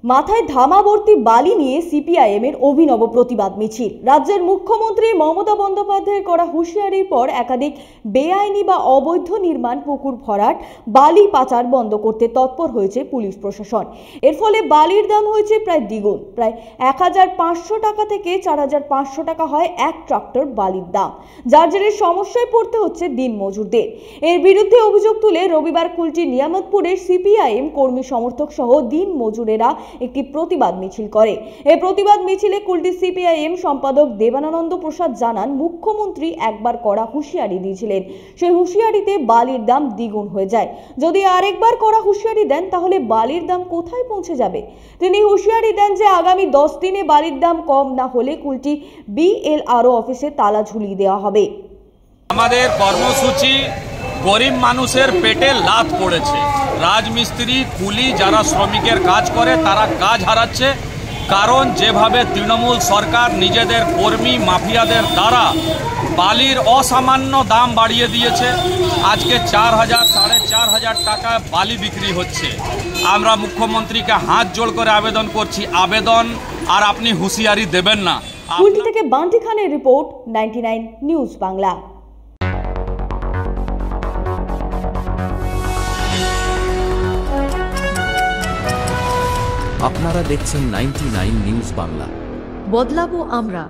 মাথায় ধামাভর্তি বালি নিয়ে সিপিআইএম এর অভিনব প্রতিবাদ মিছিল। রাজ্যের মুখ্যমন্ত্রী মমতা বন্দ্যোপাধ্যায়ের করা হুঁশিয়ারির পর একাধিক বেআইনি বা অবৈধ নির্মাণ, পুকুর ভরাট, বালি পাচার বন্ধ করতে তৎপর হয়েছে পুলিশ প্রশাসন। এর ফলে বালির দাম হয়েছে প্রায় দ্বিগুণ। প্রায় ১৫০০ টাকা থেকে ৪৫০০ টাকা হয় এক ট্রাক্টর বালির দাম, যার জেরে সমস্যায় পড়তে হচ্ছে দিনমজুরদের। এর বিরুদ্ধে অভিযোগ তুলে রবিবার কুলটি নিয়ামতপুরের সিপিআইএম কর্মী সমর্থক সহ দিনমজুরেরা একটি প্রতিবাদ মিছিল করে। এই প্রতিবাদ মিছিলে কুলটি সিপিআইএম সম্পাদক দেবানন্দ প্রসাদ জানান, মুখ্যমন্ত্রী একবার করা হুঁশিয়ারি দিয়েছিলেন, সেই হুঁশিয়ারিতে বালির দাম দ্বিগুণ হয়ে যায়। যদি আরেকবার করা হুঁশিয়ারি দেন তাহলে বালির দাম কোথায় পৌঁছে যাবে? তিনি হুঁশিয়ারি দেন যে আগামী 10 দিনে বালির দাম কম না হলে কুলটি বিএলআরও অফিসে তালা ঝুলিয়ে দেওয়া হবে। আমাদের কর্মসূচি গরিব মানুষের পেটে লাথ পড়েছে। রাজমিস্ত্রি, কুলি, যারা শ্রমিকের কাজ করে তারা কাজ হারাচ্ছে, কারণ যেভাবে তৃণমূল সরকার নিজেদের কর্মী মাফিয়াদের দ্বারা বালির অসামান্য দাম বাড়িয়ে দিয়েছে। আজকে ৪,০০০, ৪,৫০০ টাকা বালি বিক্রি হচ্ছে। আমরা মুখ্যমন্ত্রীকে হাত জোড় করে আবেদন করছি, আবেদন আর আপনি হুঁশিয়ারি দেবেন না। কুলটি থেকে বান্টি খানের রিপোর্ট, 99 নিউজ বাংলা। আপনারা দেখছেন 99 নিউজ বাংলা। বদলাবো আমরা।